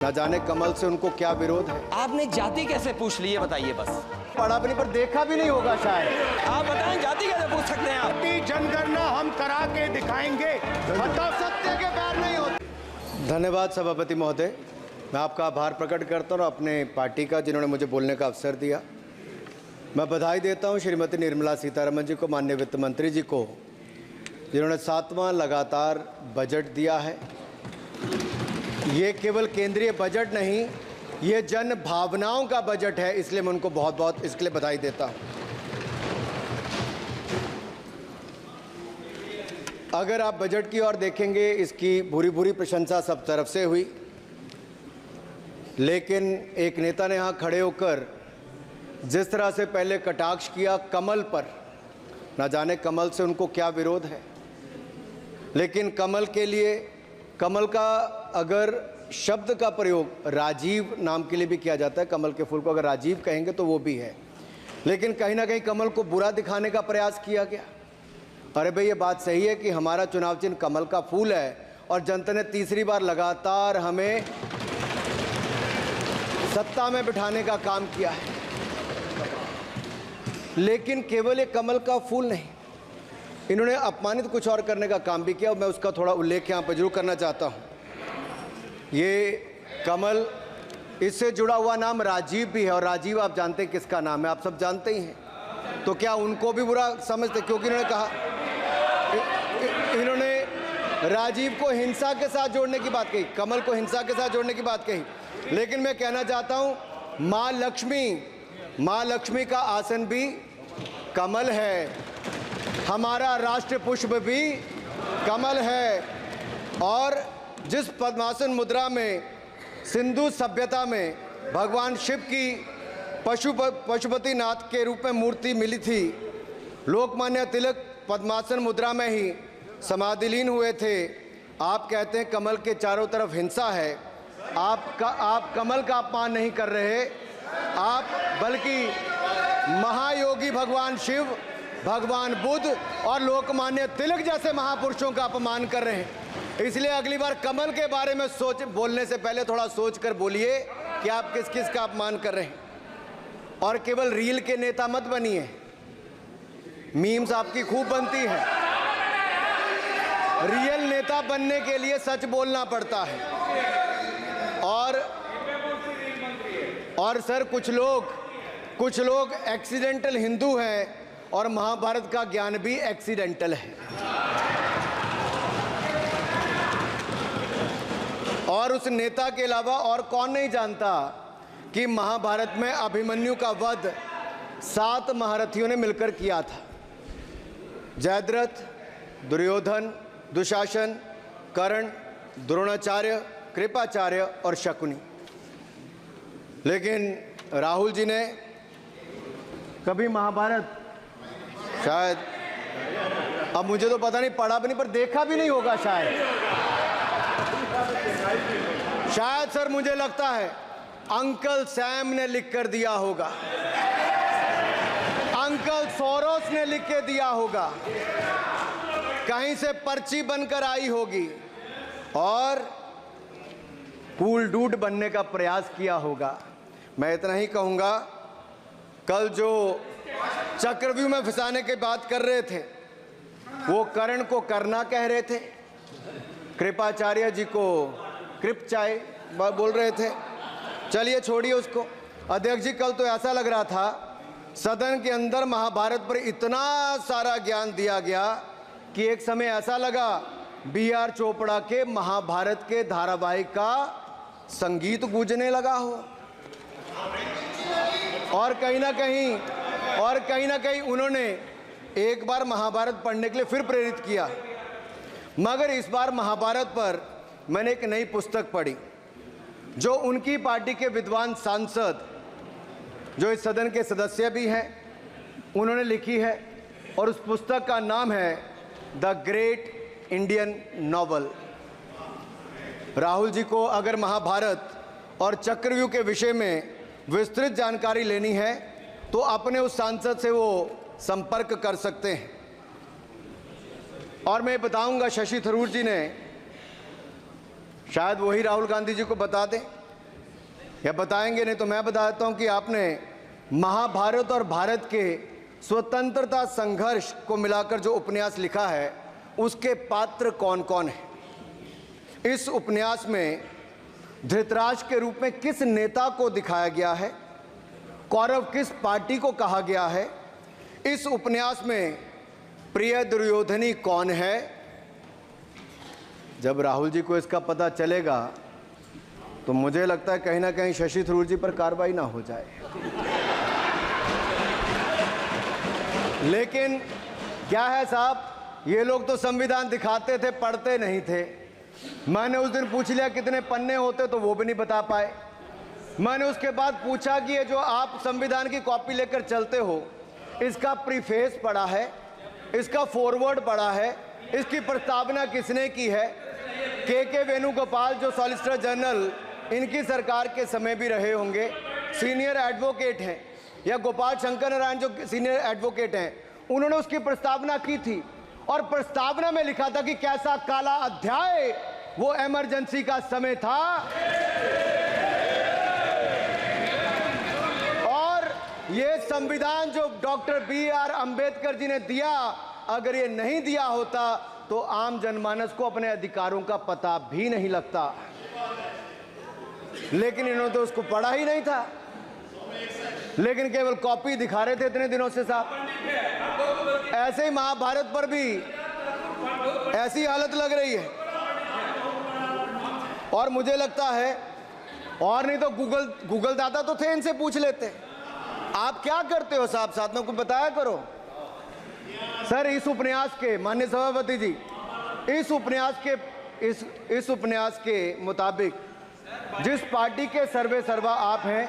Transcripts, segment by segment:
ना जाने कमल से उनको क्या विरोध है। आपने जाति कैसे पूछ ली है बताइए बस। पढ़ा भी नहीं पर देखा भी नहीं होगा शायद। आप बताएं जाति कैसे पूछ सकते हैं आप। जनगणना हम करा के दिखाएंगे, मतलब सत्य के पैर नहीं होते। धन्यवाद सभापति महोदय, मैं आपका आभार प्रकट करता हूँ अपने पार्टी का जिन्होंने मुझे बोलने का अवसर दिया। मैं बधाई देता हूँ श्रीमती निर्मला सीतारमण जी को, माननीय वित्त मंत्री जी को, जिन्होंने 7वां लगातार बजट दिया है। ये केवल केंद्रीय बजट नहीं, ये जन भावनाओं का बजट है, इसलिए मैं उनको बहुत बहुत इसके लिए बधाई देता हूँ। अगर आप बजट की ओर देखेंगे, इसकी भूरी भूरी प्रशंसा सब तरफ से हुई, लेकिन एक नेता ने यहाँ खड़े होकर जिस तरह से पहले कटाक्ष किया कमल पर, ना जाने कमल से उनको क्या विरोध है। लेकिन कमल के लिए, कमल का अगर शब्द का प्रयोग राजीव नाम के लिए भी किया जाता है, कमल के फूल को अगर राजीव कहेंगे तो वो भी है, लेकिन कहीं ना कहीं कमल को बुरा दिखाने का प्रयास किया गया। अरे भाई, ये बात सही है कि हमारा चुनाव चिन्ह कमल का फूल है और जनता ने तीसरी बार लगातार हमें सत्ता में बिठाने का काम किया है, लेकिन केवल ये कमल का फूल नहीं, इन्होंने अपमानित कुछ और करने का काम भी किया और मैं उसका थोड़ा उल्लेख यहाँ पर जरूर करना चाहता हूँ। ये कमल, इससे जुड़ा हुआ नाम राजीव भी है और राजीव आप जानते हैं किसका नाम है, आप सब जानते ही हैं। तो क्या उनको भी बुरा समझते, क्योंकि इन्होंने कहा, इन्होंने राजीव को हिंसा के साथ जोड़ने की बात कही, कमल को हिंसा के साथ जोड़ने की बात कही। लेकिन मैं कहना चाहता हूँ, माँ लक्ष्मी का आसन भी कमल है, हमारा राष्ट्र पुष्प भी कमल है, और जिस पद्मासन मुद्रा में सिंधु सभ्यता में भगवान शिव की पशुपति नाथ के रूप में मूर्ति मिली थी, लोकमान्य तिलक पद्मासन मुद्रा में ही समाधिलीन हुए थे। आप कहते हैं कमल के चारों तरफ हिंसा है। आप कमल का अपमान नहीं कर रहे, आप बल्कि महायोगी भगवान शिव, भगवान बुद्ध और लोकमान्य तिलक जैसे महापुरुषों का अपमान कर रहे हैं। इसलिए अगली बार कमल के बारे में बोलने से पहले थोड़ा सोच कर बोलिए कि आप किस किस का अपमान कर रहे हैं। और केवल रील के नेता मत बनिए, मीम्स आपकी खूब बनती है। रियल नेता बनने के लिए सच बोलना पड़ता है। और सर, कुछ लोग एक्सीडेंटल हिंदू हैं और महाभारत का ज्ञान भी एक्सीडेंटल है। और उस नेता के अलावा और कौन नहीं जानता कि महाभारत में अभिमन्यु का वध 7 महारथियों ने मिलकर किया था। जयद्रथ, दुर्योधन, दुशासन, कर्ण, द्रोणाचार्य, कृपाचार्य और शकुनी। लेकिन राहुल जी ने कभी महाभारत, शायद, अब मुझे तो पता नहीं, पढ़ा भी नहीं पर देखा भी नहीं होगा शायद सर, मुझे लगता है अंकल सैम ने लिख कर दिया होगा, अंकल सोरोस ने लिख के दिया होगा, कहीं से पर्ची बनकर आई होगी और कूल डूड बनने का प्रयास किया होगा। मैं इतना ही कहूंगा, कल जो चक्रव्यूह में फंसाने की बात कर रहे थे, वो कर्ण को करना कह रहे थे, कृपाचार्य जी को कृपचाय बोल रहे थे। चलिए छोड़िए उसको। अध्यक्ष जी, कल तो ऐसा लग रहा था सदन के अंदर महाभारत पर इतना सारा ज्ञान दिया गया कि एक समय ऐसा लगा BR चोपड़ा के महाभारत के धारावाहिक का संगीत गूंजने लगा हो। और कहीं ना कहीं उन्होंने एक बार महाभारत पढ़ने के लिए फिर प्रेरित किया। मगर इस बार महाभारत पर मैंने एक नई पुस्तक पढ़ी जो उनकी पार्टी के विद्वान सांसद, जो इस सदन के सदस्य भी हैं, उन्होंने लिखी है, और उस पुस्तक का नाम है the great Indian novel. Rahul ji को अगर महाभारत और चक्रव्यूह के विषय में विस्तृत जानकारी लेनी है तो अपने उस सांसद से वो संपर्क कर सकते हैं। और मैं बताऊंगा, शशि थरूर जी ने, शायद वही राहुल गांधी जी को बता दें, या बताएंगे नहीं तो मैं बता देता हूं कि आपने महाभारत और भारत के स्वतंत्रता संघर्ष को मिलाकर जो उपन्यास लिखा है उसके पात्र कौन कौन हैं। इस उपन्यास में धृतराष्ट्र के रूप में किस नेता को दिखाया गया है, कौरव किस पार्टी को कहा गया है, इस उपन्यास में प्रिय दुर्योधनी कौन है। जब राहुल जी को इसका पता चलेगा तो मुझे लगता है कहीं ना कहीं शशि थरूर जी पर कार्रवाई ना हो जाए। लेकिन क्या है साहब, ये लोग तो संविधान दिखाते थे, पढ़ते नहीं थे। मैंने उस दिन पूछ लिया कितने पन्ने होते, तो वो भी नहीं बता पाए। मैंने उसके बाद पूछा कि ये जो आप संविधान की कॉपी लेकर चलते हो, इसका प्रीफेस पढ़ा है, इसका फॉरवर्ड पढ़ा है, इसकी प्रस्तावना किसने की है। के वेणुगोपाल जो सॉलिसिटर जनरल इनकी सरकार के समय भी रहे होंगे, सीनियर एडवोकेट हैं, या गोपाल शंकर नारायण जो सीनियर एडवोकेट हैं, उन्होंने उसकी प्रस्तावना की थी और प्रस्तावना में लिखा था कि कैसा काला अध्याय वो इमरजेंसी का समय था। और ये संविधान जो डॉक्टर BR अंबेडकर जी ने दिया, अगर ये नहीं दिया होता तो आम जनमानस को अपने अधिकारों का पता भी नहीं लगता। लेकिन इन्होंने तो उसको पढ़ा ही नहीं था, लेकिन केवल कॉपी दिखा रहे थे इतने दिनों से साहब। ऐसे ही महाभारत पर भी ऐसी हालत लग रही है। और मुझे लगता है, और नहीं तो गूगल दादा तो थे, इनसे पूछ लेते आप क्या करते हो साहब, साथ में कुछ बताया करो। सर इस उपन्यास के, माननीय सभापति जी, इस उपन्यास के मुताबिक जिस पार्टी के सर्वे सर्वा आप हैं,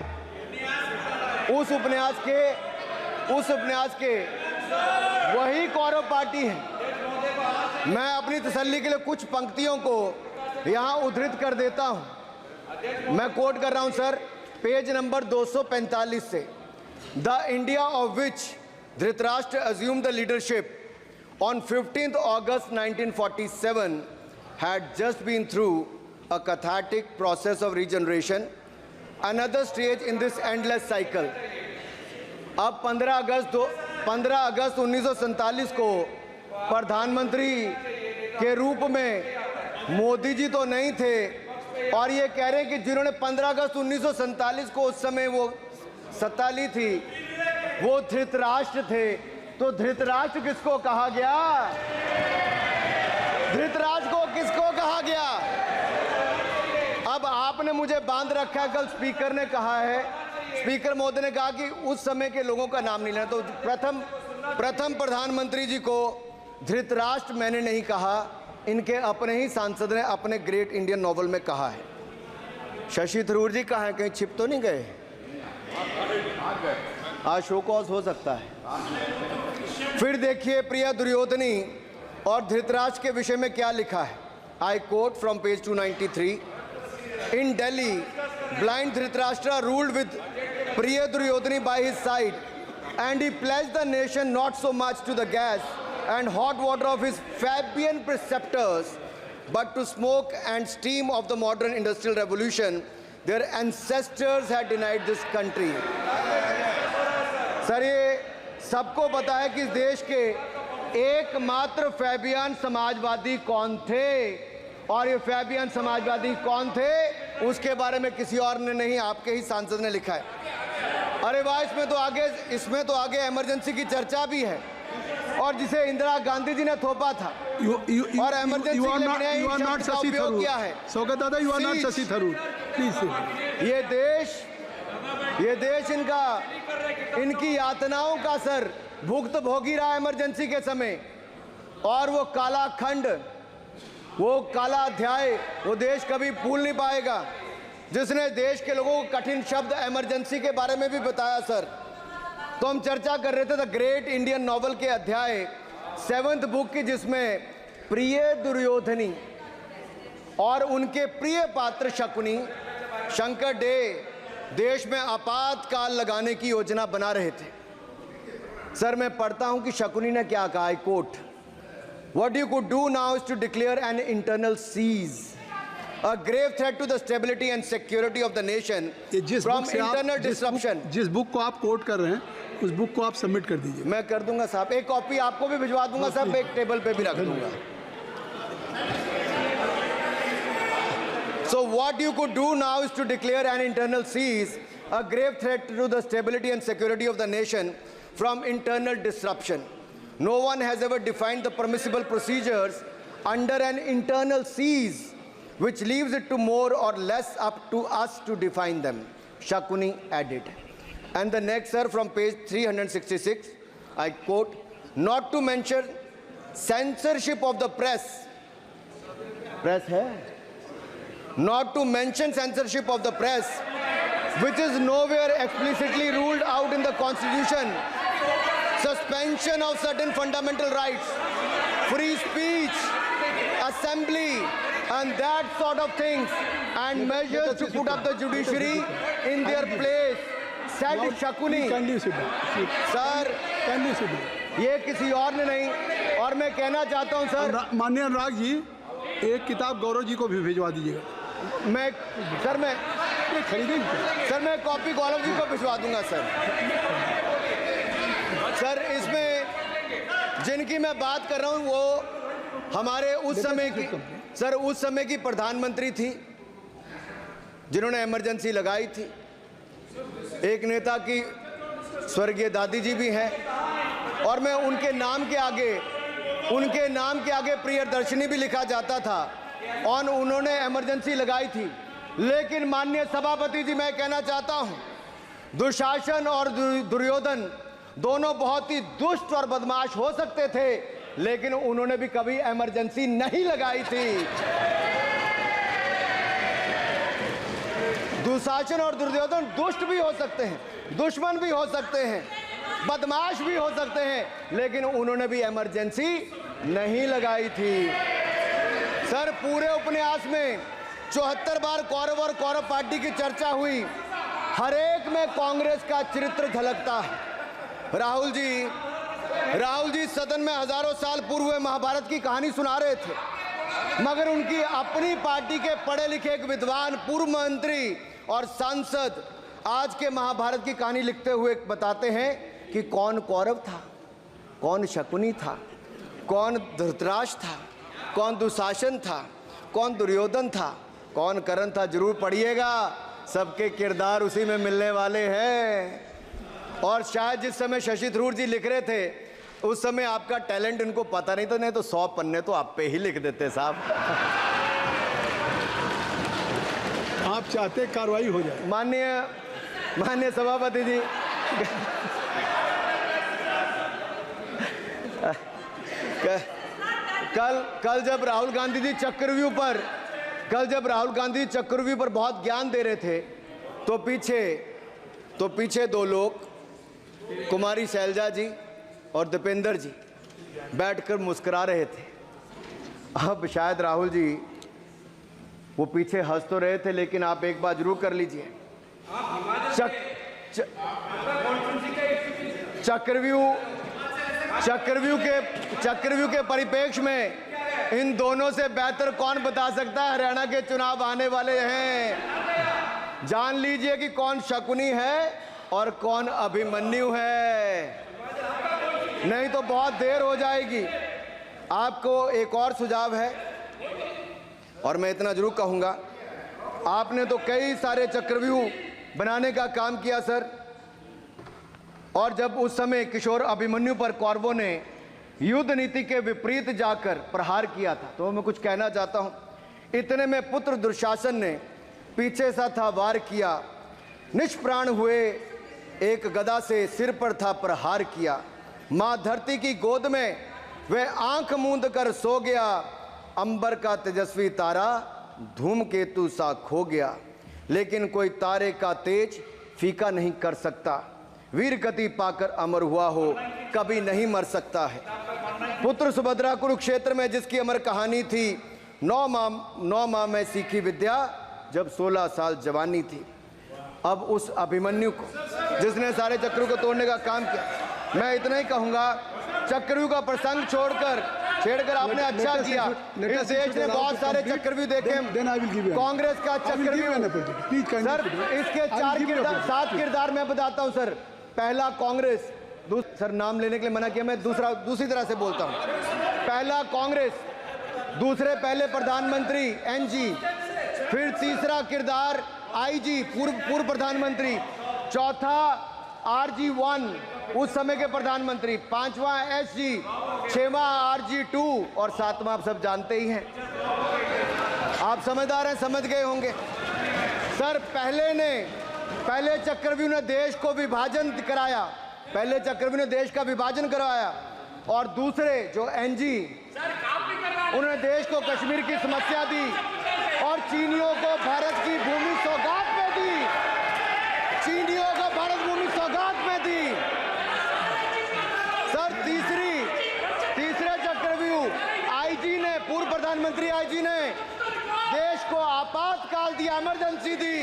उस उपन्यास के वही कौरव पार्टी है। मैं अपनी तसल्ली के लिए कुछ पंक्तियों को यहां उद्धृत कर देता हूं। मैं कोट कर रहा हूं सर, पेज नंबर 245 से। The India of which Dhritarashtra assumed the leadership on 15th August 1947 had just been through a cathartic process of regeneration, another stage in this endless cycle. अब 15 अगस्त 1947 को प्रधानमंत्री के रूप में मोदी जी तो नहीं थे, और ये कह रहे हैं कि जिन्होंने 15 अगस्त 1947 को उस समय वो सत्ता ली थी वो धृतराष्ट्र थे। तो धृतराष्ट्र किसको कहा गया? धृतराष्ट्र को किसको कहा गया? अब आपने मुझे बांध रखा है। कल स्पीकर ने कहा है, स्पीकर महोदय ने कहा कि उस समय के लोगों का नाम नहीं लेना। तो प्रथम प्रधानमंत्री जी को धृतराष्ट्र मैंने नहीं कहा, इनके अपने ही सांसद ने अपने ग्रेट इंडियन नॉवल में कहा है। शशि थरूर जी कहाँ हैं? कहीं छिप तो नहीं गए? आज शो कॉज हो सकता है। फिर देखिए प्रिय दुर्योधनी और धृतराष्ट्र के विषय में क्या लिखा है। I quote from page 293। In Delhi blind Dhritarashtra ruled with Priya Duryodhani by his side and he pledged the nation not so much to the gas and hot water of his Fabian preceptors but to smoke and steam of the modern industrial revolution their ancestors had denied this country। Sir ये सबको पता है कि इस देश के एकमात्र Fabian Samajwadi कौन थे, और ये फैबियन समाजवादी कौन थे उसके बारे में किसी और ने नहीं, आपके ही सांसद ने लिखा है। अरे वाह, इसमें तो आगे इमरजेंसी की चर्चा भी है, और जिसे इंदिरा गांधी जी ने थोपा था और इमरजेंसी के लिए उपयोग किया है। Saugata Dada, you are not Shashi Tharoor, please. ये देश इनकी यातनाओं का सर भुगत भोगी रहा इमरजेंसी के समय, और वो काला खंड, वो काला अध्याय वो देश कभी भूल नहीं पाएगा, जिसने देश के लोगों को कठिन शब्द इमरजेंसी के बारे में भी बताया। सर तो हम चर्चा कर रहे थे द ग्रेट इंडियन नॉवल के अध्याय 7th बुक की, जिसमें प्रिय दुर्योधनी और उनके प्रिय पात्र शकुनी शंकर डे देश में आपातकाल लगाने की योजना बना रहे थे। सर मैं पढ़ता हूं कि शकुनी ने क्या कहा। I quote, what you could do now is to declare an internal siege a grave threat to the stability and security of the nation from internal disruption. जिस बुक को आप कोट कर रहे हैं उस बुक को आप सबमिट कर दीजिए। मैं कर दूंगा साहब, एक कॉपी आपको भी भिजवा दूंगा साहब, एक टेबल पे भी रख दूंगा। So what you could do now is to declare an internal seize, a grave threat to the stability and security of the nation from internal disruption. No one has ever defined the permissible procedures under an internal seize, which leaves it to more or less up to us to define them, Shakuni added. And the next, sir, from page 366, I quote, not to mention censorship of the press. Press hai? Not to mention censorship of the press, which is nowhere explicitly ruled out in the Constitution. Suspension of certain fundamental rights, free speech, assembly, and that sort of things, and measures to put up the judiciary in their place, said Shakuni. Sir, ये किसी और ने नहीं, और मैं कहना चाहता हूं सर, माननीय अनुराग जी, एक किताब गौरव जी को भी भिजवा दीजिएगा। मैं कॉपी गौरव जी को भिजवा दूंगा सर। सर, इसमें जिनकी मैं बात कर रहा हूं वो हमारे उस समय की प्रधानमंत्री थी जिन्होंने इमरजेंसी लगाई थी। एक नेता की स्वर्गीय दादी जी भी हैं, और मैं उनके नाम के आगे प्रियदर्शनी भी लिखा जाता था, और उन्होंने इमरजेंसी लगाई थी। लेकिन माननीय सभापति जी, मैं कहना चाहता हूं, दुशासन और दुर्योधन दोनों बहुत ही दुष्ट और बदमाश हो सकते थे, लेकिन उन्होंने भी कभी इमरजेंसी नहीं लगाई थी। दुशासन और दुर्योधन दुष्ट भी हो सकते हैं, दुश्मन भी हो सकते हैं, बदमाश भी हो सकते हैं, लेकिन उन्होंने भी इमरजेंसी नहीं लगाई थी। सर, पूरे उपन्यास में 74 बार कौरव और कौरव पार्टी की चर्चा हुई, हर एक में कांग्रेस का चरित्र झलकता है। राहुल जी सदन में हजारों साल पूर्व हुए महाभारत की कहानी सुना रहे थे, मगर उनकी अपनी पार्टी के पढ़े लिखे एक विद्वान पूर्व मंत्री और सांसद आज के महाभारत की कहानी लिखते हुए बताते हैं कि कौन कौरव था, कौन शकुनी था, कौन धृतराष्ट्र था, कौन दुशासन था, कौन दुर्योधन था, कौन कर्ण था। जरूर पढ़िएगा, सबके किरदार उसी में मिलने वाले हैं। और शायद जिस समय शशि थरूर जी लिख रहे थे उस समय आपका टैलेंट इनको पता नहीं था, नहीं तो 100 पन्ने तो आप पे ही लिख देते साहब। आप चाहते कार्रवाई हो जाए। माननीय सभापति जी, कल जब राहुल गांधी जी चक्रव्यूह पर बहुत ज्ञान दे रहे थे, तो पीछे दो लोग, कुमारी शैलजा जी और दीपेंद्र जी, बैठकर मुस्कुरा रहे थे। अब शायद राहुल जी वो पीछे हंस तो रहे थे, लेकिन आप एक बात जरूर कर लीजिए, चक्रव्यूह के परिप्रेक्ष्य में इन दोनों से बेहतर कौन बता सकता है हरियाणा के चुनाव आने वाले हैं। जान लीजिए कि कौन शकुनी है और कौन अभिमन्यु है, नहीं तो बहुत देर हो जाएगी। आपको एक और सुझाव है, और मैं इतना जरूर कहूंगा, आपने तो कई सारे चक्रव्यूह बनाने का काम किया सर, और जब उस समय किशोर अभिमन्यु पर कौरवों ने युद्ध नीति के विपरीत जाकर प्रहार किया था, तो मैं कुछ कहना चाहता हूं। इतने में पुत्र दुशासन ने पीछे सा था वार किया, निष्प्राण हुए एक गदा से सिर पर था प्रहार किया। मां धरती की गोद में वह आंख मूंद कर सो गया, अंबर का तेजस्वी तारा धूमकेतु सा खो गया। लेकिन कोई तारे का तेज फीका नहीं कर सकता, वीर गति पाकर अमर हुआ हो कभी नहीं मर सकता है। पुत्र सुभद्रा कुरुक्षेत्र में जिसकी अमर कहानी थी, 9 माह में सीखी विद्या जब 16 साल जवानी थी। अब उस अभिमन्यु को जिसने सारे चक्रों को तोड़ने का काम किया, मैं इतना ही कहूंगा, चक्रव्यूह का प्रसंग छोड़कर छेड़कर आपने अच्छा किया। इस देश ने बहुत सारे चक्रव्यूह देखे, कांग्रेस का चक्रव्यूह। सर इसके 7 किरदार मैं बताता हूं सर। पहला कांग्रेस, सर नाम लेने के लिए मना किया, मैं दूसरी तरह से बोलता हूं। पहला कांग्रेस, दूसरे पहले प्रधानमंत्री एनजी, फिर तीसरा किरदार आईजी पूर्व प्रधानमंत्री, चौथा RG1 उस समय के प्रधानमंत्री, पांचवा SG, छठवां RG2 और सातवां आप सब जानते ही हैं। आप समझदार हैं, समझ गए होंगे। सर पहले चक्रव्यूह ने देश को विभाजन कराया, पहले चक्रव्यूह ने देश का विभाजन करवाया, और दूसरे जो एनजी उन्होंने देश को कश्मीर की समस्या दी और चीनियों को भारत की भूमि सौगात में दी, चीनियों को भारत भूमि सौगात में दी। सर तीसरे चक्रव्यूह आईजी ने, पूर्व प्रधानमंत्री आईजी ने देश को आपातकाल दी, इमरजेंसी दी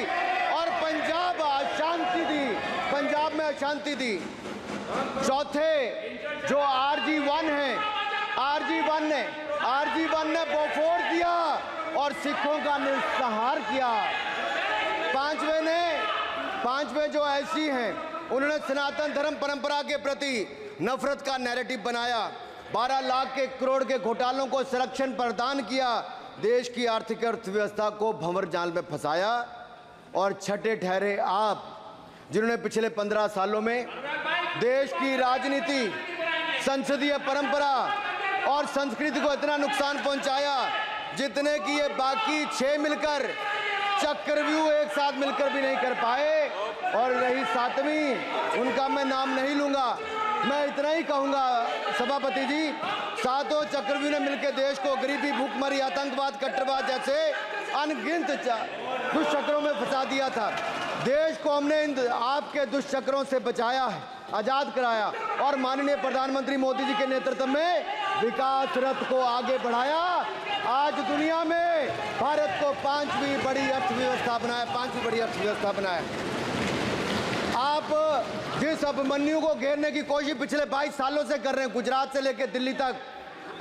और पंजाब में अशांति दी। चौथे जो RG1 है, RG1 ने बोफोर्स दिया और सिखों का निस्सहार किया। पांचवें जो ऐसी हैं, उन्होंने सनातन धर्म परंपरा के प्रति नफरत का नैरेटिव बनाया, 12 लाख के करोड़ के घोटालों को संरक्षण प्रदान किया, देश की आर्थिक अर्थव्यवस्था को भंवर जाल में फंसाया। और छठे ठहरे आप, जिन्होंने पिछले 15 सालों में देश की राजनीति, संसदीय परंपरा और संस्कृति को इतना नुकसान पहुंचाया जितने कि ये बाकी 6 मिलकर चक्रव्यूह एक साथ मिलकर भी नहीं कर पाए। और रही 7वीं, उनका मैं नाम नहीं लूंगा, मैं इतना ही कहूंगा सभापति जी, 7 चक्रव्यूह ने मिलकर देश को गरीबी, भूखमरी, आतंकवाद, कट्टरवाद जैसे अनगिनत दुष्चक्रों में फंसा दिया था। देश को हमने इन आपके दुष्चक्रों से बचाया है, आजाद कराया और माननीय प्रधानमंत्री मोदी जी के नेतृत्व में विकास रथ को आगे बढ़ाया। आज दुनिया में भारत को 5वीं बड़ी अर्थव्यवस्था बनाया। आप जिस अभिमन्यु को घेरने की कोशिश पिछले 22 सालों से कर रहे हैं, गुजरात से लेकर दिल्ली तक,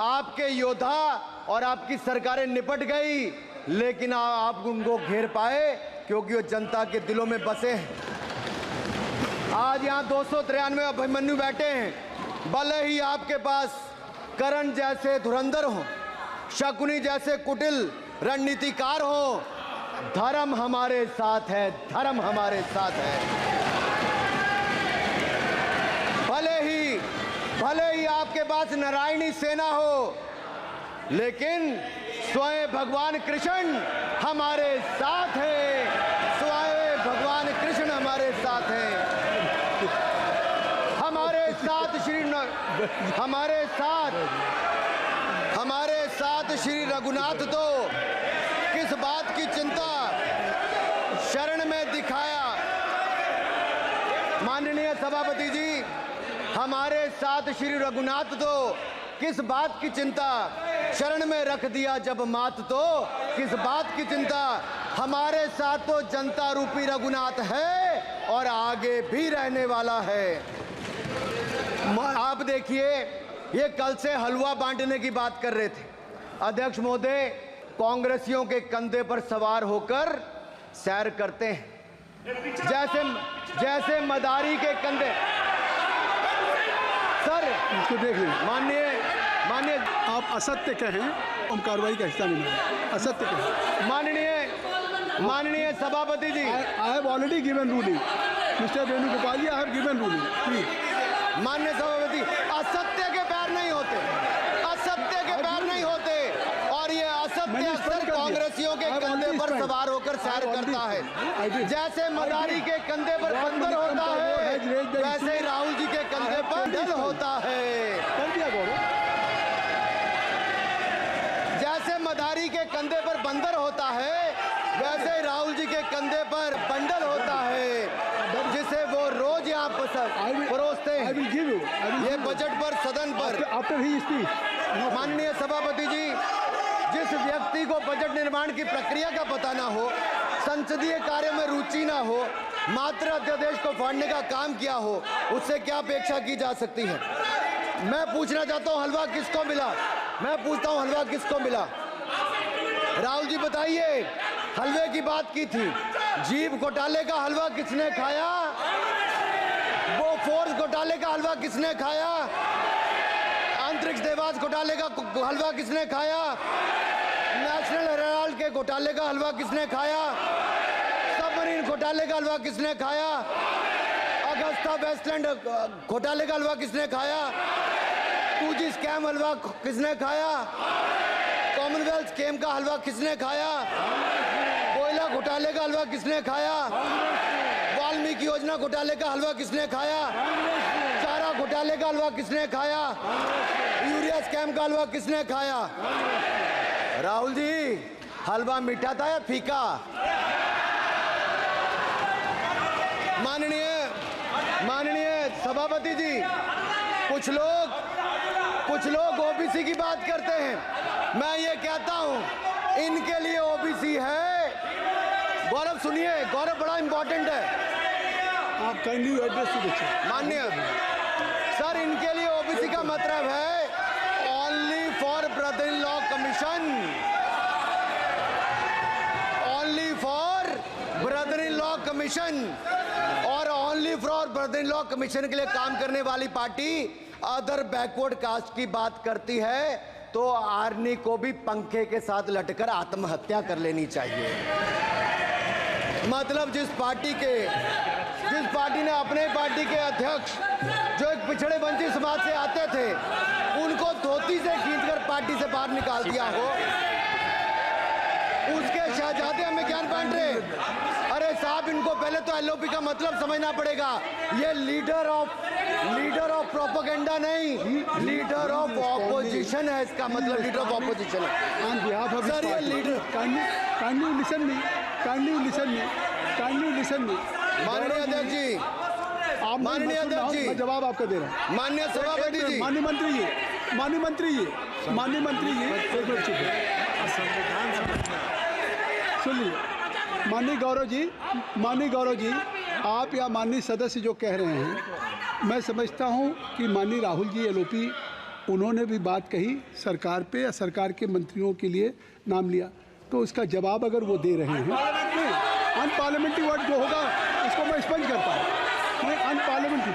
आपके योद्धा और आपकी सरकारें निपट गई, लेकिन आप उनको घेर पाए क्योंकि वो जनता के दिलों में बसे हैं। आज यहाँ 293 अभिमन्यु बैठे हैं, भले ही आपके पास करण जैसे धुरंधर हो, शकुनी जैसे कुटिल रणनीतिकार हो, धर्म हमारे साथ है, धर्म हमारे साथ है। भले ही आपके पास नारायणी सेना हो, लेकिन स्वयं भगवान कृष्ण हमारे साथ है, स्वयं भगवान कृष्ण हमारे साथ है। हमारे साथ श्री रघुनाथ तो किस बात की चिंता शरण में दिखाया। माननीय सभापति जी, हमारे साथ श्री रघुनाथ तो किस बात की चिंता शरण में रख दिया जब मात, तो किस बात की चिंता। हमारे साथ तो जनता रूपी रघुनाथ है और आगे भी रहने वाला है। आप देखिए, ये कल से हलवा बांटने की बात कर रहे थे। अध्यक्ष महोदय कांग्रेसियों के कंधे पर सवार होकर सैर करते हैं, जैसे मदारी के कंधे। सर इसको देख लीजिए। माननीय आप असत्य कहें, हम कार्रवाई का हिस्सा नहीं है। असत्य कहें। माननीय सभापति जी, I have already given ruling, mister Venugopal ji, I have given ruling, please. माननीय सभापति, असत्य के पैर नहीं होते, असत्य के पैर नहीं होते, और ये असत्य अक्सर कांग्रेसियों के कंधे पर सवार होकर सैर करता है। जैसे मदारी के कंधे पर बंदर होता है, वैसे ही राहुल जी के कंधे पर दल होता है। जैसे मदारी के कंधे पर बंदर होता है, वैसे ही राहुल जी के कंधे पर बंडल होता है, जिसे वो रोज यहाँ परोसते हैं। ये बजट पर, सदन पर। माननीय सभापति जी, जिस व्यक्ति को बजट निर्माण की प्रक्रिया का पता ना हो, संसदीय कार्य में रुचि ना हो, मात्र अध्यादेश को फाड़ने का काम किया हो, उससे क्या अपेक्षा की जा सकती है। मैं पूछना चाहता हूँ, हलवा किसको मिला? मैं पूछता हूँ हलवा किसको मिला? राहुल जी बताइए, हलवे की बात की थी, जीप घोटाले का हलवा किसने खाया? वो फोर्स घोटाले का हलवा किसने खाया? अंतरिक्ष देवास घोटाले का हलवा किसने खाया? नेशनल हेराल्ड के घोटाले का हलवा किसने खाया? सबमरीन घोटाले का हलवा किसने खाया? अगस्ता वेस्टलैंड घोटाले का हलवा किसने खाया? 2G स्कैम हलवा किसने खाया? कॉमनवेल्थ स्कीम का हलवा किसने खाया? कोयला घोटाले का हलवा किसने खाया? वाल्मीकि योजना घोटाले का हलवा किसने खाया? चारा घोटाले का हलवा किसने खाया? यूरिया स्कैम का हलवा किसने खाया? राहुल जी, हलवा मीठा था या फीका? माननीय सभापति जी, कुछ लोग ओबीसी की बात करते हैं। मैं ये कहता हूं, इनके लिए ओबीसी है। गौरव सुनिए, गौरव बड़ा इंपॉर्टेंट है। आप kindly address to the chair. माननीय सर, इनके लिए ओबीसी का मतलब है only for brother in law commission, only for brother in law commission. और only for brother in law commission के लिए काम करने वाली पार्टी अदर बैकवर्ड कास्ट की बात करती है तो आर्नी को भी पंखे के साथ लटकर आत्महत्या कर लेनी चाहिए। मतलब जिस पार्टी ने अपने पार्टी के अध्यक्ष जो एक पिछड़े वंचित समाज से आते थे, उनको धोती से खींचकर पार्टी से बाहर निकाल दिया हो, उसके शहजादे हमें ज्ञान बांट रहे। अरे साहब, इनको पहले तो एलओपी का मतलब समझना पड़ेगा। ये लीडर ऑफ प्रोपेगेंडा नहीं, लीडर ऑफ ऑपोजिशन है। इसका मतलब लीडर ऑफ ऑपोजिशन है। ऑन बिहाफ ऑफ सर, ये लीडर काइंडली लिसन मी माननीय अध्यक्ष जी, आप माननीय अध्यक्ष जी, मैं जवाब आपका दे रहा हूँ। माननीय सभापति जी, माननीय मंत्री जी एक मिनट चुप सुनिए। माननीय गौरव जी, आप या माननीय सदस्य जो कह रहे हैं, मैं समझता हूं कि माननीय राहुल जी एलओपी, उन्होंने भी बात कही सरकार पे या सरकार के मंत्रियों के लिए नाम लिया, तो उसका जवाब अगर वो दे रहे हैं, अनपार्लियामेंट्री वर्ड जो होगा उसको मैं स्पंज करता हूँ। अनपार्लियामेंट्री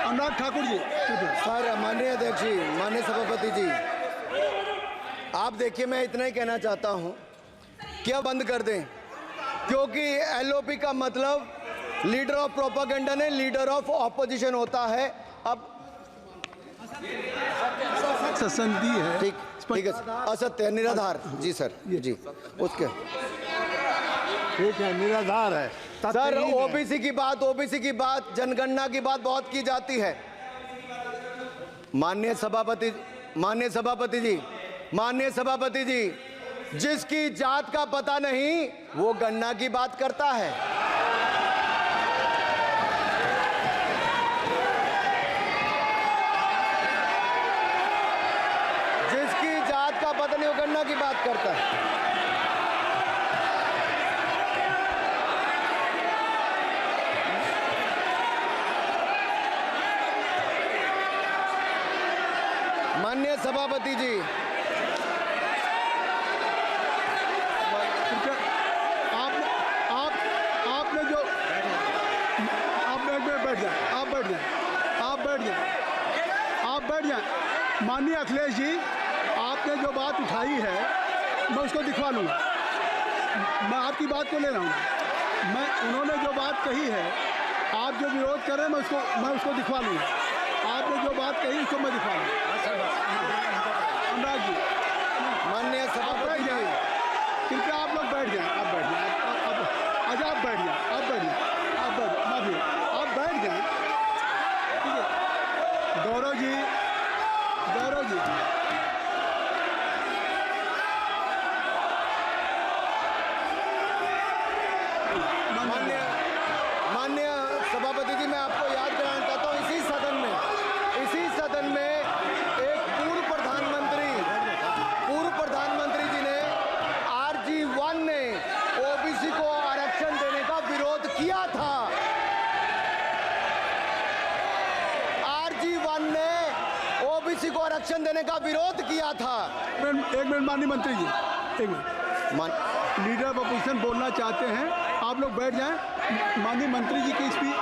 अनुराग ठाकुर जी। सर, माननीय अध्यक्ष जी, माननीय सभापति जी, आप देखिए, मैं इतना ही कहना चाहता हूं कि अब बंद कर दें, क्योंकि एलओपी का मतलब लीडर ऑफ प्रोपेगेंडा नहीं, लीडर ऑफ ऑपोजिशन होता है। अब संधि है, ठीक है, असत्य, निराधार। जी सर, जी उसके ठीक है, निराधार है सर। ओबीसी की बात, जनगणना की बात बहुत की जाती है। माननीय सभापति जी, जिसकी जात का पता नहीं वो गणना की बात करता है। जिसकी जात का पता नहीं वो गणना की बात करता है। माननीय सभापति जी, आपने जो आप बैठ जाएं। माननीय अखिलेश जी, आपने जो बात उठाई है मैं उसको दिखवा लूँगा। मैं आपकी बात को ले रहा हूँ। उन्होंने जो बात कही है, आप जो विरोध कर रहे हैं, मैं उसको दिखवा लूँगा। आपने जो बात कही उसको मैं दिखवा लूँगा। अनुराग जी, माननीय सभापति जी, कृपया आप लोग बैठ जाएं। आप बैठ जाएं। अच्छा, आप बैठ जाएं। आप बैठ जाएं। आप बैठ जाएं। ठीक है। गौरव जी, माननीय सभापति जी, मैं आपको याद कराना चाहता हूँ, इसी सदन में एक पूर्व प्रधानमंत्री जी ने RG1 ने ओबीसी को आरक्षण देने का विरोध किया था। RG1 ने आरक्षण देने का विरोध किया था। एक मिनट माननीय मंत्री जी, एक मिनट। लीडर ऑफ अपोजिशन बोलना चाहते हैं, आप लोग बैठ जाएं। माननीय मंत्री जी की स्पीच,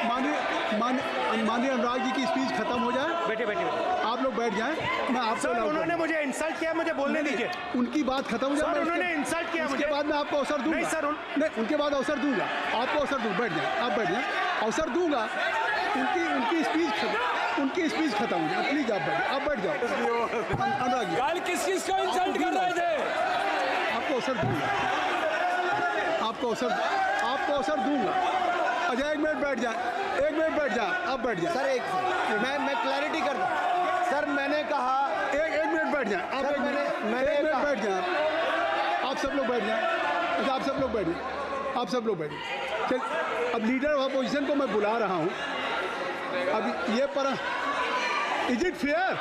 माननीय अनुराग जी की स्पीच खत्म हो जाए। बैठे बैठे आप लोग बैठ जाएं। मैं आपको सर उन्होंने मुझे इंसल्ट किया, मुझे बोलने दीजिए। उनकी बात खत्म हो जाए। सर उन्होंने इंसल्ट किया मुझे। उसके बाद मैं आपको अवसर दूंगा। नहीं सर नहीं, उनके बाद अवसर दूंगा, आपको अवसर दूंगा। बैठ जाएं, आप बैठ जाएं, अवसर दूंगा। उनकी स्पीच खत्म हो जाए। प्लीज आप बैठ जाओ। अनुराग जी, कल किस को इंसल्ट कर रहे थे? आपको अवसर दूंगा, आपको अवसर दूंगा। अच्छा एक मिनट बैठ जाए, आप बैठ जाए। सर मैं क्लैरिटी कर दूं। सर मैंने कहा एक मिनट बैठ जाए आप। सर, मैंने एक मिनट कहा- बैठ जाए आप सब लोग बैठ जाए। अच्छा आप सब लोग बैठ जाए। चल, अब लीडर ऑफ अपोजिशन को मैं बुला रहा हूँ। अब ये पर is it fair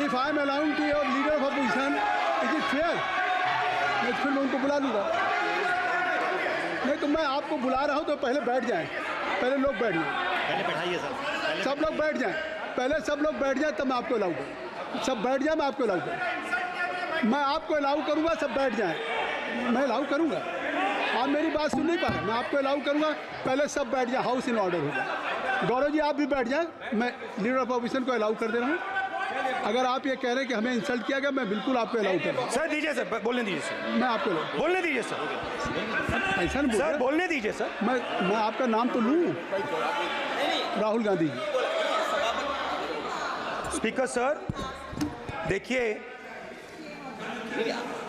if I am allowing to your leader of opposition, is it fair? मैं फिर मैं उनको बुला लूँगा। नहीं तो मैं आपको बुला रहा हूँ तो पहले बैठ जाएं। पहले लोग बैठ जाएं। पहले बैठाइए सर। सब लोग बैठ जाएं। पहले सब लोग बैठ जाएं तब मैं आपको अलाउ करूँ। सब बैठ जाएं, मैं आपको अलाउ करूँ। मैं आपको अलाउ करूँगा, सब बैठ जाएं। मैं अलाउ करूँगा। आप मेरी बात सुन नहीं पा रहे। मैं आपको अलाउ करूँगा, पहले सब बैठ जाएं। हाउस इन ऑर्डर होगा। गौरव जी आप भी बैठ जाएं। मैं लीडर ऑफ अपोजिशन को अलाउ कर दे रहा हूँ। अगर आप ये कह रहे हैं कि हमें इंसल्ट किया गया, मैं बिल्कुल आपको अलाउ कर रहा हूँ। सर दीजिए सर, बोलने दीजिए सर। मैं आपको अलाउ, बोलने दीजिए सर। ऐसा नहीं बोल सर रहा। बोलने दीजिए सर। मैं आपका नाम तो लूँ। राहुल गांधी जी। स्पीकर सर देखिए,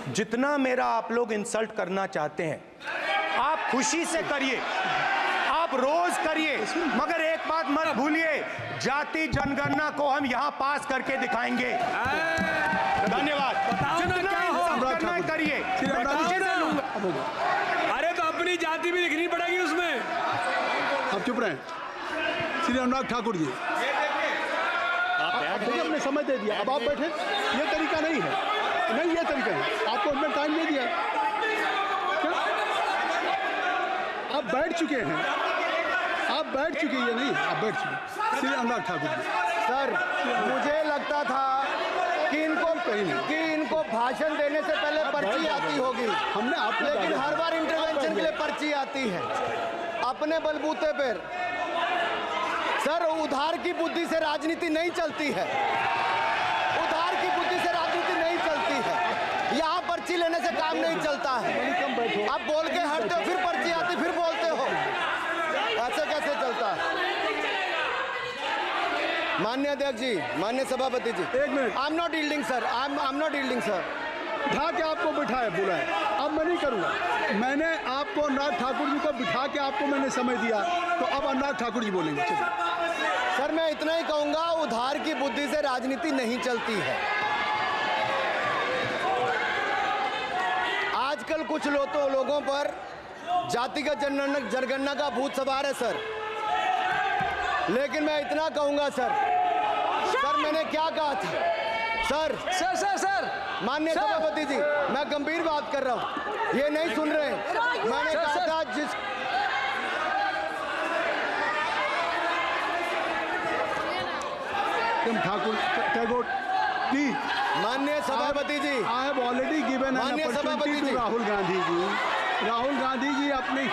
जितना मेरा आप लोग इंसल्ट करना चाहते हैं आप खुशी से करिए, आप रोज करिए, मगर एक बात मत भूलिए, जाति जनगणना को हम यहां पास करके दिखाएंगे। धन्यवाद। जितना इंसल्ट करना करिए, मैं खुशी से लूंगा। अरे तो अपनी जाति भी लिखनी पड़ेगी उसमें। आप चुप रहें। श्री अनुराग ठाकुर जी, देखिए हमने समय दे दिया, अब आप बैठे। ये तरीका नहीं है, नहीं ये तरीका है। आपको हमने टाइम दे दिया, क्या? आप बैठ चुके हैं, आप बैठ चुके हैं। ये नहीं, आप बैठ चुके। श्री अनुराग ठाकुर जी, सर मुझे लगता था कि इनको भाषण देने से पहले पर्ची आती होगी। हमने आपको लेकिन हर बार इंटरवेंशन के लिए पर्ची आती है अपने बलबूते पर। सर उधार की बुद्धि से राजनीति नहीं चलती है। उधार की बुद्धि से राजनीति नहीं चलती है। यहाँ पर्ची लेने से काम नहीं चलता है। आप बोल के हटते हो, फिर पर्ची आती, फिर बोलते हो। ऐसे कैसे चलता है? माननीय अध्यक्ष जी, माननीय सभापति जी, एक minute. I am not yielding sir, I am not yielding sir. बिठा के आपको बिठाया, बुलाया। अब मैं नहीं करूँगा। मैंने आपको अनुराग ठाकुर जी को बिठा के आपको मैंने समय दिया, तो अब अनुराग ठाकुर जी बोलेंगे। चलिए। सर मैं इतना ही कहूंगा, उधार की बुद्धि से राजनीति नहीं चलती है। आजकल कुछ लोगों पर जातिगत जनगणना का भूत सवार है सर। लेकिन मैं इतना कहूंगा सर, मैंने क्या कहा था सर? सर माननीय सभापति जी, मैं गंभीर बात कर रहा हूं, ये नहीं सुन रहे हैं। मैंने कहा था जिस ठाकुर टैगोर प्लीज। माननीय सभापति जी, I have already given an माननीय सभापति अपॉर्चुनिटी जी। टू राहुल गांधी जी। राहुल गांधी जी अपनी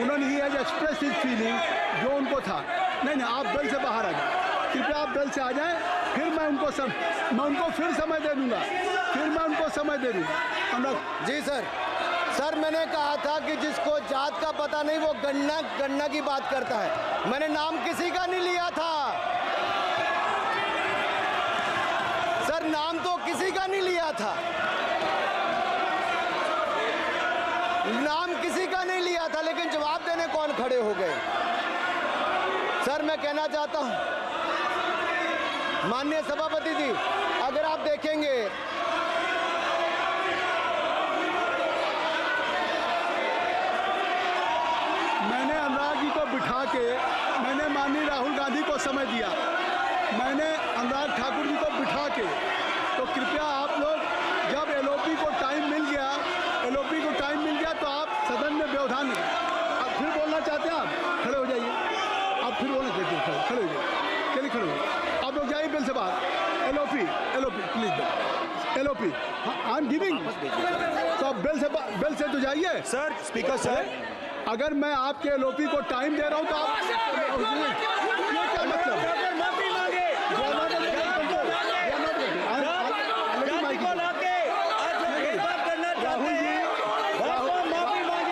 उन्होंने ही हैज एक्सप्रेस हिज फीलिंग जो उनको था। नहीं आप दल से बाहर आ जाए, कृपया आप दल से आ जाएं, फिर मैं उनको फिर समय दे दूंगा। जी सर मैंने कहा था कि जिसको जात का पता नहीं वो गणना की बात करता है। मैंने नाम किसी का नहीं लिया था सर, नाम तो किसी का नहीं लिया था, नाम किसी का नहीं लिया था, लेकिन जवाब देने कौन खड़े हो गए? सर मैं कहना चाहता हूं माननीय सभापति जी, अगर आप देखेंगे मैंने अनुराग जी को बिठा के मैंने माननीय राहुल गांधी को समय दिया, मैंने अनुराग ठाकुर जी को बिठा के। तो कृपया आप लोग जब एलओपी को टाइम मिल गया तो आप सदन में व्यवधान अब फिर बोलना चाहते हैं, आप खड़े हो जाइए। आप फिर बोलना चाहते हैं, खड़े हो जाइए। चलिए खड़े हो। अब लोग जाइए बिल से बाहर। LOP please, LOP I am giving. तो बिल से तो जाइए सर। स्पीकर सर, अगर मैं आपके एलओपी को टाइम दे रहा हूं तो आप ये क्या मतलब?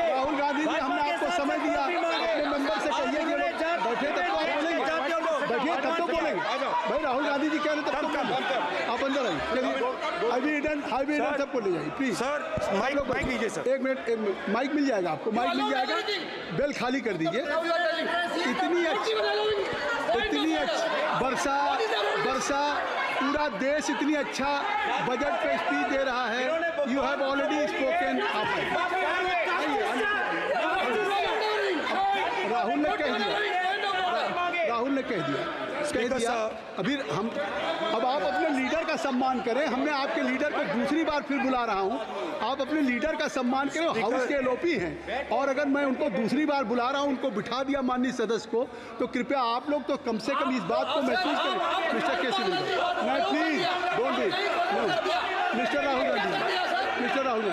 राहुल गांधी जी, हमने आपको समय दिया, अपने मेंबर से कहिए कि बैठे तब तो आप बोलेंगे, बैठिए तब तो बोलेंगे भाई। राहुल गांधी जी कह रहे तब तो बोलेंगे। आप अंदर आइए, चलिए। हाई भी सबको ले जाइए प्लीज। सर माइक लीजिए सर। एक मिनट, माइक मिल जाएगा आपको, माइक मिल जाएगा। बेल खाली कर दीजिए। इतनी अच्छी वर्षा, पूरा देश इतनी अच्छा बजट पे स्पीच दे रहा है। You have already spoken. Rahul ने कह दिया। अभी अब आप अपने लीडर का सम्मान करें। हमने आपके लीडर को दूसरी बार फिर बुला रहा हूं, आप अपने लीडर का सम्मान करें। हाउस के एलओपी हैं और अगर मैं उनको दूसरी बार बुला रहा हूं, उनको बिठा दिया माननीय सदस्य को, तो कृपया आप लोग तो कम से कम इस बात को महसूस करें। मिस्टर केसी, नहीं please don't be. Mister Rahul Gandhi,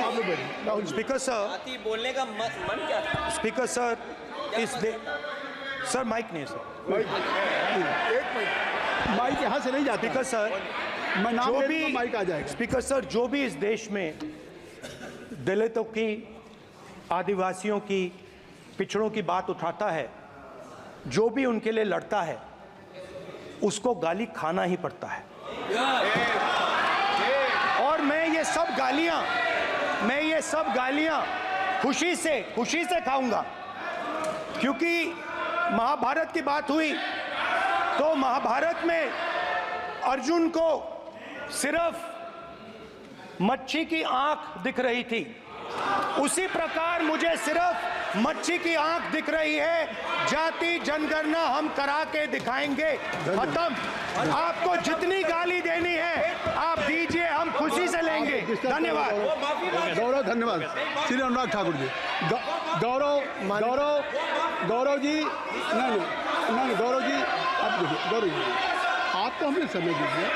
आप लोग बैठिए। राहुल स्पीकर सर, बोलने का मन क्या था? स्पीकर सर, सर माइक नहीं सर, माइक यहाँ से नहीं जाता। स्पीकर सर, मैं नाम जो ले भी लूंगा, माइक आ जाएगा। स्पीकर सर, जो भी इस देश में दलितों की, आदिवासियों की, पिछड़ों की बात उठाता है, जो भी उनके लिए लड़ता है, उसको गाली खाना ही पड़ता है। और मैं ये सब गालियां खुशी से खाऊंगा, क्योंकि महाभारत की बात हुई तो महाभारत में अर्जुन को सिर्फ मच्छी की आंख दिख रही थी, उसी प्रकार मुझे सिर्फ मच्छी की आंख दिख रही है। जाति जनगणना हम करा के दिखाएंगे। खत्म। आपको जितनी गाली देनी है आप दीजिए, हम खुशी से लेंगे। धन्यवाद। गौरव, धन्यवाद। श्री अनुराग ठाकुर जी, गौरव जी, नहीं गौरव जी, आप देखिए, गौरव जी आपको हमने समय दीजिए।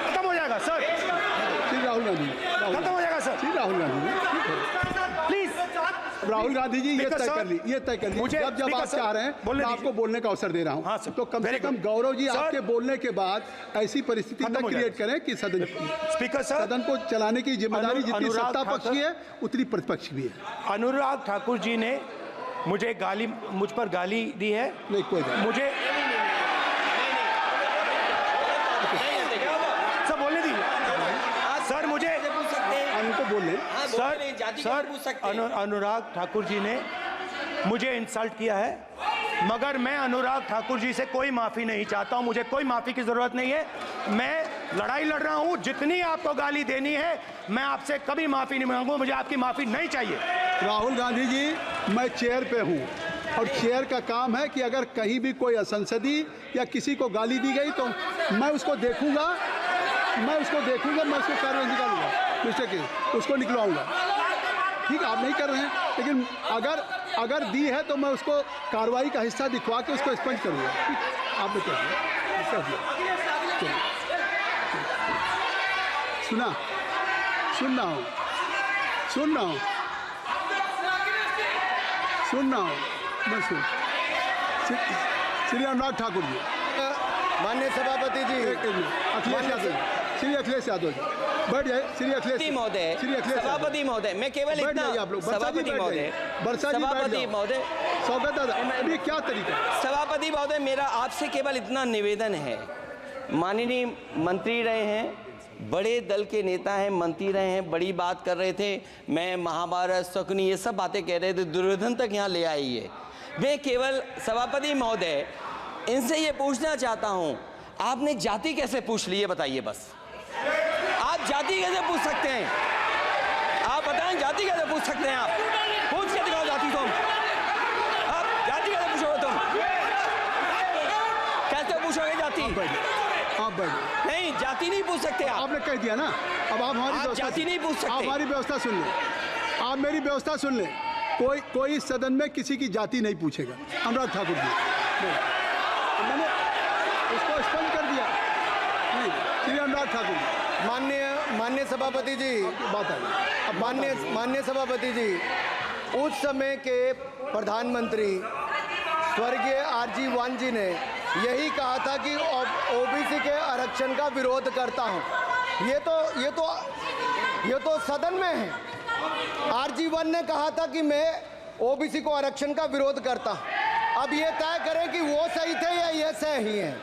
खत्म हो जाएगा सर। श्री राहुल गांधी, खत्म हो जाएगा सर। श्री राहुल गांधी प्लीज। राहुल गांधी जी, ये तय कर ली। मुझे जब आप चाह रहे हैं, मैं आपको बोलने का अवसर दे रहा हूं। हाँ सर, तो कम से कम गौरव जी आपके बोलने के बाद ऐसी परिस्थिति न क्रिएट करें कि स्पीकर सर, सदन को चलाने की जिम्मेदारी जितनी सत्ता पक्ष की है उतनी प्रतिपक्ष भी है। अनुराग ठाकुर जी ने मुझ पर गाली दी है। नहीं, कोई बात मुझे सर बोलने दीजिए सर। मुझे उनको बोले सर अनुराग ठाकुर जी ने मुझे इंसल्ट किया है, मगर मैं अनुराग ठाकुर जी से कोई माफ़ी नहीं चाहता हूं। मुझे कोई माफ़ी की ज़रूरत नहीं है। मैं लड़ाई लड़ रहा हूं। जितनी आपको गाली देनी है मैं आपसे कभी माफ़ी नहीं मांगूंगा। मुझे आपकी माफ़ी नहीं चाहिए। राहुल गांधी जी, मैं चेयर पे हूँ और चेयर का काम है कि अगर कहीं भी कोई असंसदीय या किसी को गाली दी गई तो मैं उसको देखूंगा, मैं उसको कार्रवाई निकालूंगा, मिस्टर के उसको निकलवाऊंगा। ठीक है, आप नहीं कर रहे हैं, लेकिन अगर दी है तो मैं उसको कार्रवाई का हिस्सा दिखवा के उसको स्पंज करूंगा। ठीक, आपने कर दिया। सुन रहा हूँ मैं श्री अनुराग ठाकुर जी, माननीय सभापति जी, श्री अखिलेश यादव जी, बैठ जाए। श्री अखिलेश सभापति महोदय, मैं केवल इतना, सभापति महोदय, स्वागत दादा, अभी क्या तरीका? सभापति महोदय, मेरा आपसे केवल इतना निवेदन है। माननीय मंत्री रहे हैं, बड़े दल के नेता हैं, मंत्री रहे हैं, बड़ी बात कर रहे थे। मैं महाभारत, शकुनी, ये सब बातें कह रहे थे, दुर्योधन तक यहाँ ले आई है। मैं केवल सभापति महोदय इनसे ये पूछना चाहता हूँ, आपने जाति कैसे पूछ ली है बताइए बस। आप जाति कैसे पूछ सकते हैं? आप बताएं, जाति कैसे पूछ सकते हैं? आप पूछ के दिखाओ जाति। तुम आप जाति कैसे पूछोगे? तुम कैसे पूछोगे जाति? आप बैठ नहीं, जाति नहीं पूछ सकते आप। आपने कह दिया ना। अब आप हमारी जाति नहीं पूछ सकते। आप हमारी व्यवस्था सुन लें, आप मेरी व्यवस्था सुन लें। कोई सदन में किसी की जाति नहीं पूछेगा। अनुराग ठाकुर जी, मैंने उसको स्पष्ट कर दिया। नहीं, श्री अनुराग ठाकुर जी, माननीय सभापति जी, बात है। माननीय सभापति जी, उस समय के प्रधानमंत्री स्वर्गीय आरजी वान जी ने यही कहा था कि ओबीसी के आरक्षण का विरोध करता हूं। ये तो सदन में है। आरजी वान ने कहा था कि मैं ओबीसी को आरक्षण का विरोध करता हूं। अब ये तय करें कि वो सही थे या ये सही हैं,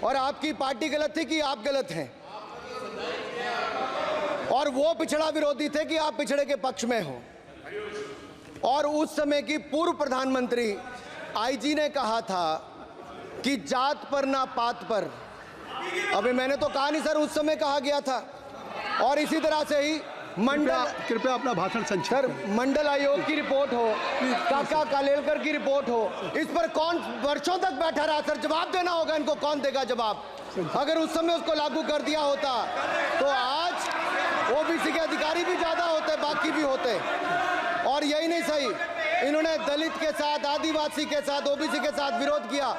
और आपकी पार्टी गलत थी कि आप गलत हैं, और वो पिछड़ा विरोधी थे कि आप पिछड़े के पक्ष में हो। और उस समय की पूर्व प्रधानमंत्री आईजी ने कहा था कि जात पर ना पात पर। अभी मैंने तो कहा नहीं सर, उस समय कहा गया था। और इसी तरह से ही कृपया अपना भाषण संक्षिप्त सर, करें। मंडल आयोग की रिपोर्ट हो, काका कालेलकर की रिपोर्ट हो, इस पर कौन वर्षों तक बैठा रहा सर? जवाब देना होगा इनको, कौन देगा जवाब? अगर उस समय उसको लागू कर दिया होता तो आज ओबीसी के अधिकारी भी ज्यादा होते, बाकी भी होते। और यही नहीं सही, इन्होंने दलित के साथ, आदिवासी के साथ, ओबीसी के साथ विरोध किया।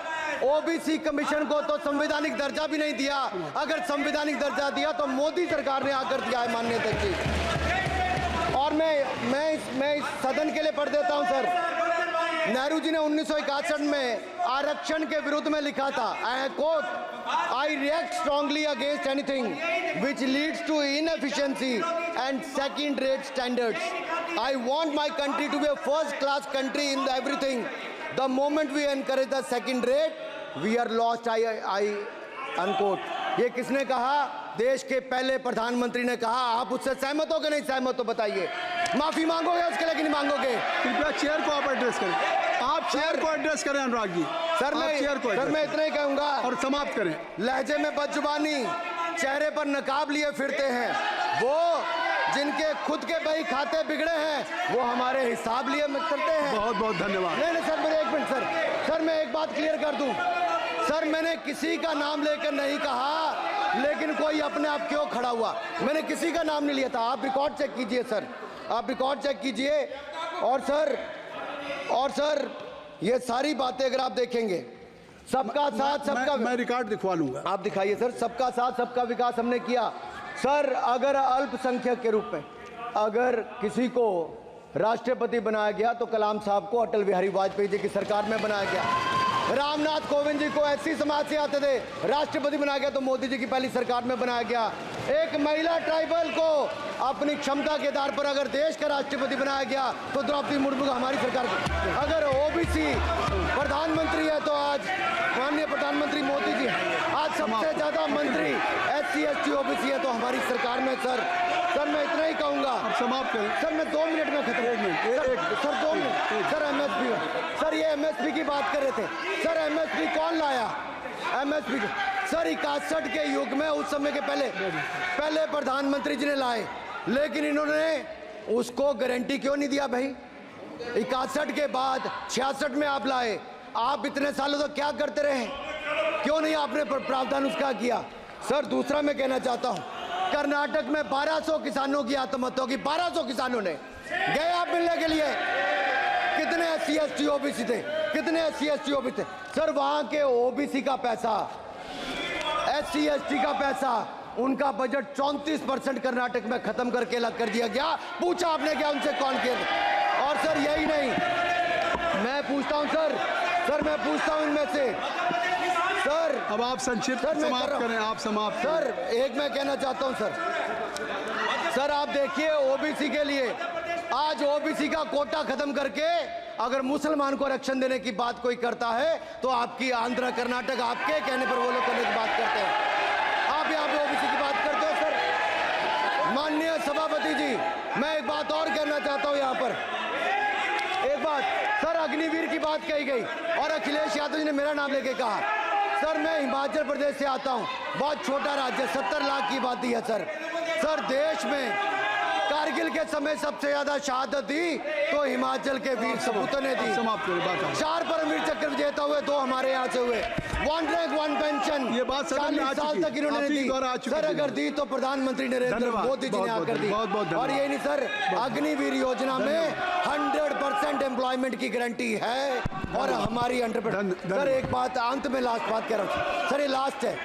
ओबीसी कमीशन को तो संवैधानिक दर्जा भी नहीं दिया। अगर संवैधानिक दर्जा दिया तो मोदी सरकार ने आकर दिया है, माननीय अध्यक्ष जी। और मैं इस सदन के लिए पढ़ देता हूं सर। नेहरू जी ने 1961 में आरक्षण के विरुद्ध में लिखा था, I quote, I react strongly against anything which leads to inefficiency and second rate standards. I want my country to be a first class country in everything. The moment we encourage the second rate we are lost, I unquote. ये किसने कहा? देश के पहले प्रधानमंत्री ने कहा। आप उससे सहमत हो कि नहीं सहमत हो बताइए? माफी मांगोगे उसके लिए कि नहीं मांगोगे? कृपया चेयर को आप एड्रेस करें। आप चेयर को एड्रेस करें अनुराग जी। सर मैं इतना ही कहूंगा और समाप्त करें। लहजे में बदजुबानी, चेहरे पर नकाब लिए फिरते हैं वो, जिनके खुद के बही खाते बिगड़े हैं, वो हमारे हिसाब लिए चलते हैं। बहुत बहुत धन्यवाद। नहीं सर, मेरे एक मिनट सर, मैं एक बात क्लियर कर दूं सर। मैंने किसी का नाम लेकर नहीं कहा, लेकिन कोई अपने आप क्यों खड़ा हुआ? मैंने किसी का नाम नहीं लिया था। आप रिकॉर्ड चेक कीजिए सर, आप रिकॉर्ड चेक कीजिए। और सर ये सारी बातें अगर आप देखेंगे, सबका साथ सबका, मैं रिकॉर्ड दिखवा लूंगा। आप दिखाइए सर। सबका साथ सबका विकास हमने किया सर। अगर अल्पसंख्यक के रूप में अगर किसी को राष्ट्रपति बनाया गया तो कलाम साहब को अटल बिहारी वाजपेयी जी की सरकार में बनाया गया। रामनाथ कोविंद जी को एससी समाज से आते थे, राष्ट्रपति बनाया गया तो मोदी जी की पहली सरकार में बनाया गया। एक महिला ट्राइबल को अपनी क्षमता के आधार पर अगर देश का राष्ट्रपति बनाया गया तो द्रौपदी मुर्मू को हमारी सरकार को। अगर ओबीसी प्रधानमंत्री है तो आज माननीय प्रधानमंत्री मोदी जी। आज सबसे ज्यादा मंत्री एससी एसटी ओबीसी है तो हमारी सरकार में सर मैं इतना ही कहूंगा। समाप्त करें सर। मैं 2 मिनट में खत्म। Sir 2 minute sir. MSP sir, ये एमएसपी की बात कर रहे थे सर। एमएसपी कौन लाया? एमएसपी सर 61 के युग में, उस समय के पहले प्रधानमंत्री जी ने लाए, लेकिन इन्होंने उसको गारंटी क्यों नहीं दिया भाई? 61 के बाद 66 में आप लाए। आप इतने सालों तक क्या करते रहे? क्यों नहीं आपने प्रावधान उसका किया? सर दूसरा मैं कहना चाहता हूं, कर्नाटक में 1200 किसानों की आत्महत्या होगी। 1200 किसानों ने गए आप मिलने के लिए। कितने एससी एसटी ओबीसी थे? कितने एससी एसटी ओबीसी थे? सर वहां के ओबीसी का पैसा, एससी एसटी का पैसा, उनका बजट 34% कर्नाटक में खत्म करके अलग कर दिया गया। पूछा आपने क्या उनसे? कौन किया? और सर यही नहीं, मैं पूछता हूं सर मैं पूछता हूं इनमें से सर। अब आप संक्षिप्त समाप्त करें। आप समाप्त सर एक मैं कहना चाहता हूं सर आप देखिए ओबीसी के लिए आज ओबीसी का कोटा खत्म करके अगर मुसलमान को आरक्षण देने की बात कोई करता है तो आपकी आंध्र कर्नाटक आपके कहने पर वो लोग करने की बात करते हैं। आप यहाँ पे ओबीसी की बात करते हो सर। माननीय सभापति जी, मैं एक बात और कहना चाहता हूँ यहाँ पर। एक बात सर, अग्निवीर की बात कही गई और अखिलेश यादव जी ने मेरा नाम लेके कहा। सर मैं हिमाचल प्रदेश से आता हूँ, बहुत छोटा राज्य, 70 लाख की आबादी है सर देश में कारगिल के समय सबसे ज्यादा शहादत दी तो हिमाचल के वीर सपूतों ने दी। 4 परमवीर चक्र विजेता हुए, 2 हमारे यहाँ से हुए। 1 रैंक 1 पेंशन ये बात 40 साल तक इन्होंने दी सर। अगर दी तो प्रधानमंत्री नरेंद्र मोदी जी ने आकर दी। और ये नहीं सर, अग्निवीर योजना में 100% एम्प्लॉयमेंट की गारंटी है। और हमारी अंडरप्रेन्योर। सर एक बात अंत में लास्ट बात कह रहा हूँ सर, ये लास्ट है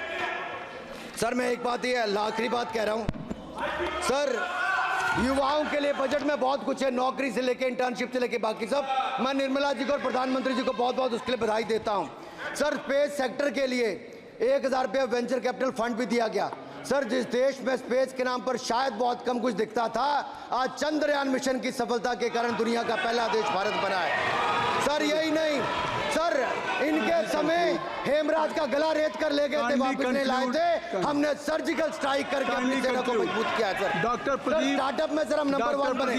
सर, मैं एक बात ये आखिरी बात कह रहा हूँ सर, युवाओं के लिए बजट में बहुत कुछ है, नौकरी से लेके इंटर्नशिप से लेके बाकी सब। मैं निर्मला जी को और प्रधानमंत्री जी को बहुत बहुत उसके लिए बधाई देता हूँ। सर स्पेस सेक्टर के लिए 1000 रुपये वेंचर कैपिटल फंड भी दिया गया। सर जिस देश में स्पेस के नाम पर शायद बहुत कम कुछ दिखता था, आज चंद्रयान मिशन की सफलता के कारण दुनिया का पहला देश भारत बना है। सर यही नहीं सर, इनके समय हेमराज का गला रेत कर ले गए थे, वापस नहीं लाए थे, हमने सर्जिकल स्ट्राइक करके अपनी सेना को मजबूत किया। सर डॉक्टर प्रदीप, स्टार्टअप में सर हम नंबर 1 बने।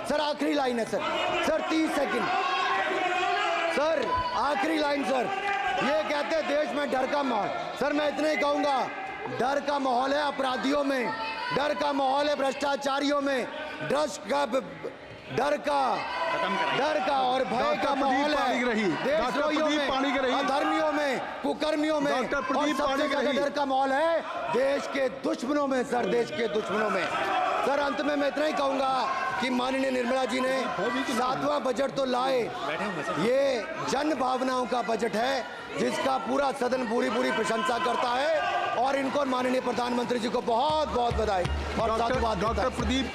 सर आखिरी लाइन है सर 30 सेकंड सर, आखिरी लाइन सर, ये कहते हैं देश में डर का माहौल। सर मैं इतना ही कहूंगा, डर का माहौल है अपराधियों में, डर का माहौल है भ्रष्टाचारियों में, डर का और भय का माहौल है देशद्रोहियों में, अधर्मियों में, कुकर्मियों में, और सबसे ज्यादा डर का माहौल है देश के दुश्मनों में। सर देश के दुश्मनों में। सर अंत में मैं इतना ही कहूंगा कि माननीय निर्मला जी ने 7वां बजट तो लाए, ये जन भावनाओं का बजट है जिसका पूरा सदन पूरी प्रशंसा करता है, और इनको माननीय प्रधानमंत्री जी को बहुत बहुत बधाई और साधुवाद देता है। डॉक्टर प्रदीप